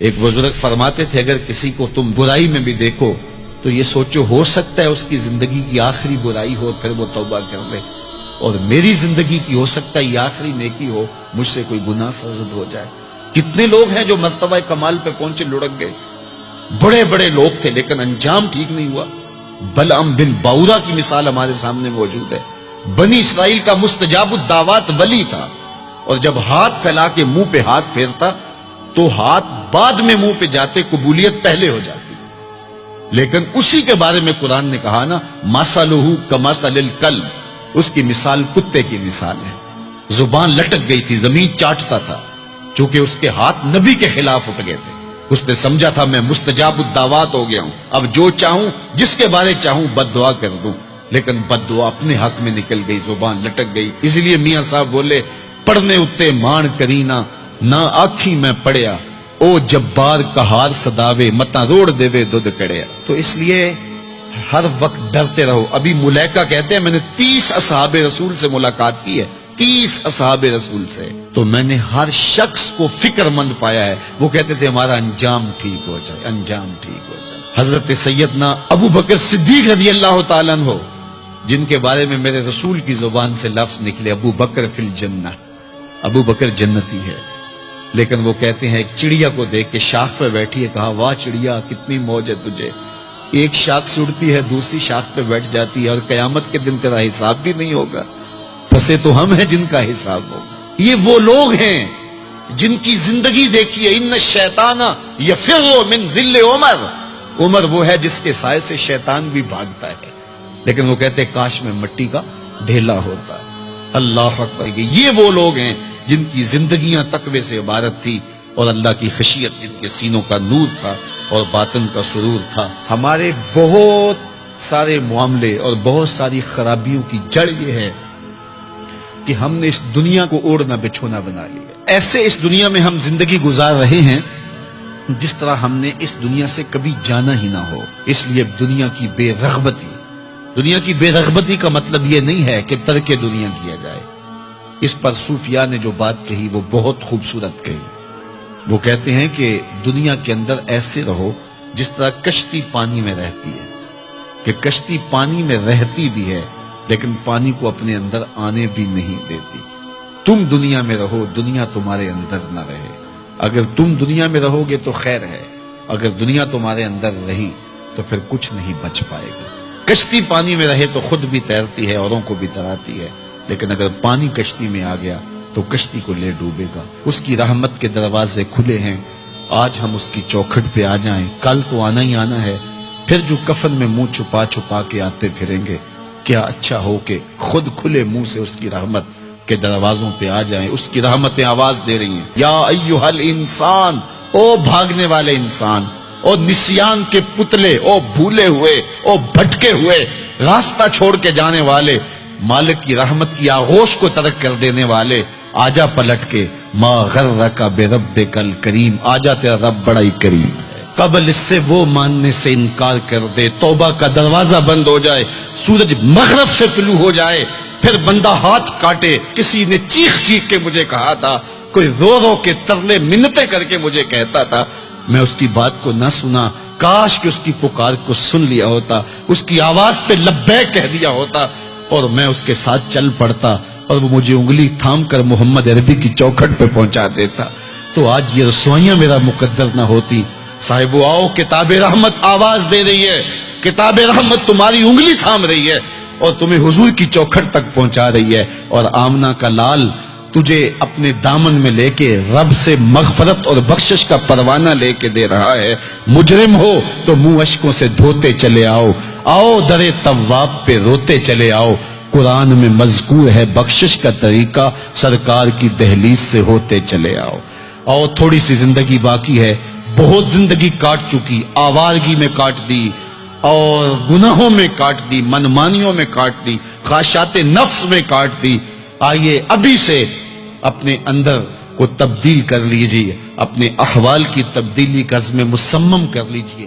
ایک بزرگ فرماتے تھے اگر کسی کو تم برائی میں بھی دیکھو تو یہ سوچو ہو سکتا ہے اس کی زندگی کی آخری برائی ہو پھر وہ توبہ کر لے، اور میری زندگی کی ہو سکتا ہے یہ آخری نیکی ہو، مجھ سے کوئی گناہ سرزد ہو جائے۔ کتنے لوگ ہیں جو مرتبہ کمال پہ پہنچے لڑک گئے، بڑے بڑے لوگ تھے لیکن انجام ٹھیک نہیں ہوا۔ بلعم بن باورا کی مثال ہمارے سامنے موجود ہے۔ بنی اسرائیل کا مستجاب الدعوات ولی تھا، اور جب ہاتھ پھیلا کے منہ پہ ہاتھ پھیرتا تو ہاتھ بعد میں منہ پہ جاتے، قبولیت پہلے ہو جاتی۔ لیکن اسی کے بارے میں قرآن نے کہا نا، مثلہ کمثل الکلب، اس کی مثال کتے کی مثال ہے۔ زبان لٹک گئی تھی، زمین چاٹتا تھا، چونکہ اس کے ہاتھ نبی کے خلاف اٹھ گئے تھے۔ اس نے سمجھا تھا میں مستجاب الدعوات ہو گیا ہوں، اب جو چاہوں جس کے بارے چاہوں بد دعا کر دوں، لیکن بد دعا اپنے حق میں نکل گئی، زبان لٹک گئی۔ اس لیے میاں صاحب بولے، پڑھنے اتے مان کرینا نہ آکھی میں پڑھیا، او جبار کہار صداوے متا روڑ دیوے دودھ کڑیا۔ تو اس لیے ہر وقت ڈرتے رہو۔ ابھی ملیکہ کہتے ہیں میں نے 30 اصحاب رسول سے ملاقات کی ہے، 30 اصحاب رسول سے، تو میں نے ہر شخص کو فکر مند پایا ہے۔ وہ کہتے تھے ہمارا انجام ٹھیک ہو جائے، انجام ٹھیک ہو جائے۔ حضرت سیدنا ابو بکر صدیق رضی اللہ تعالیٰ عنہ، جن کے بارے میں میرے رسول کی زبان سے لفظ نکلے، ابو بکر فی الجنہ، ابو بکر جنتی ہے، لیکن وہ کہتے ہیں ایک چڑیا کو دیکھ کے شاخ پہ بیٹھی ہے، کہا واہ چڑیا کتنی موج ہے تجھے، ایک شاخ سے اڑتی ہے دوسری شاخ پہ بیٹھ جاتی ہے، اور قیامت کے دن تیرا حساب بھی نہیں ہوگا، پھنسے تو ہم ہیں جن کا حساب ہوگا۔ یہ وہ لوگ ہیں جن کی زندگی دیکھیے، ان الشیطان یفر من ظل عمر، عمر وہ ہے جس کے سائے سے شیطان بھی بھاگتا ہے، لیکن وہ کہتے ہیں کاش میں مٹی کا ڈھیلا ہوتا۔ اللہ اکبر، یہ وہ لوگ ہیں جن کی زندگیاں تقوی سے عبارت تھی، اور اللہ کی خشیت جن کے سینوں کا نور تھا اور باطن کا سرور تھا۔ ہمارے بہت سارے معاملے اور بہت ساری خرابیوں کی جڑ یہ ہے کہ ہم نے اس دنیا کو اوڑھنا بچھونا بنا لیا۔ ایسے اس دنیا میں ہم زندگی گزار رہے ہیں جس طرح ہم نے اس دنیا سے کبھی جانا ہی نہ ہو۔ اس لیے دنیا کی بے رغبتی، دنیا کی بے رغبتی کا مطلب یہ نہیں ہے کہ ترک دنیا کیا جائے۔ اس پر صوفیاء نے جو بات کہی وہ بہت خوبصورت کہی۔ وہ کہتے ہیں کہ دنیا کے اندر ایسے رہو جس طرح کشتی پانی میں رہتی ہے، کہ کشتی پانی میں رہتی بھی ہے لیکن پانی کو اپنے اندر آنے بھی نہیں دیتی۔ تم دنیا میں رہو، دنیا تمہارے اندر نہ رہے۔ اگر تم دنیا میں رہو گے تو خیر ہے، اگر دنیا تمہارے اندر رہی تو پھر کچھ نہیں بچ پائے گا۔ کشتی پانی میں رہے تو خود بھی تیرتی ہے، اوروں کو بھی تراتی ہے، لیکن اگر پانی کشتی میں آ گیا تو کشتی کو لے ڈوبے گا۔ اس کی رحمت کے دروازے کھلے ہیں، آج ہم اس کی چوکھٹ پہ آ جائیں، کل تو آنا ہی آنا ہے۔ پھر جو کفن میں منہ چھپا چھپا کے آتے پھریں گے، کیا اچھا ہو کہ خود کھلے منہ سے اس کی رحمت کے دروازوں پہ آ جائیں۔ اس کی رحمتیں آواز دے رہی ہیں، یا ایھا الانسان، او بھاگنے والے انسان، او نسیان کے پتلے، او بھولے ہوئے، او بھٹکے ہوئے، راستہ چھوڑ کے جانے والے، مالک کی رحمت کی آغوش کو ترک کر دینے والے، آجا پلٹ کے، ما غرک بربک الکریم، آجا تیرا رب بڑا ہی کریم ہے۔ قبل اس سے وہ ماننے سے انکار کر دے، توبہ کا دروازہ بند ہو جائے، سورج مغرب سے طلوع ہو جائے، پھر بندہ ہاتھ کاٹے۔ کسی نے چیخ چیخ کے مجھے کہا تھا، کوئی رو رو کے ترلے منتیں کر کے مجھے کہتا تھا، میں اس کی بات کو نہ سنا، کاش کہ اس کی پکار کو سن لیا ہوتا، اس کی آواز پہ لبیک کہہ دیا ہوتا، اور میں اس کے ساتھ چل پڑتا، اور وہ مجھے انگلی تھام کر محمد عربی کی چوکھٹ پہ پہنچا دیتا، تو آج یہ رسوائیاں میرا مقدر نہ ہوتی۔ صاحبو آؤ، کتاب رحمت آواز دے رہی ہے، کتاب رحمت تمہاری انگلی تھام رہی ہے اور تمہیں حضور کی چوکھٹ تک پہنچا رہی ہے، اور آمنہ کا لال تجھے اپنے دامن میں لے کے رب سے مغفرت اور بخشش کا پروانہ لے کے دے رہا ہے۔ مجرم ہو تو منہ اشکوں سے دھوتے چلے آؤ، آؤ در تواب پہ روتے چلے آؤ، قرآن میں مذکور ہے بخشش کا طریقہ، سرکار کی دہلیز سے ہوتے چلے آؤ۔ اور تھوڑی سی زندگی باقی ہے، بہت زندگی کاٹ چکی، آوارگی میں کاٹ دی، اور گناہوں میں کاٹ دی، منمانیوں میں کاٹ دی، خواہشات نفس میں کاٹ دی۔ آئیے ابھی سے اپنے اندر کو تبدیل کر لیجئے، اپنے احوال کی تبدیلی کا عزم مصمم کر لیجئے۔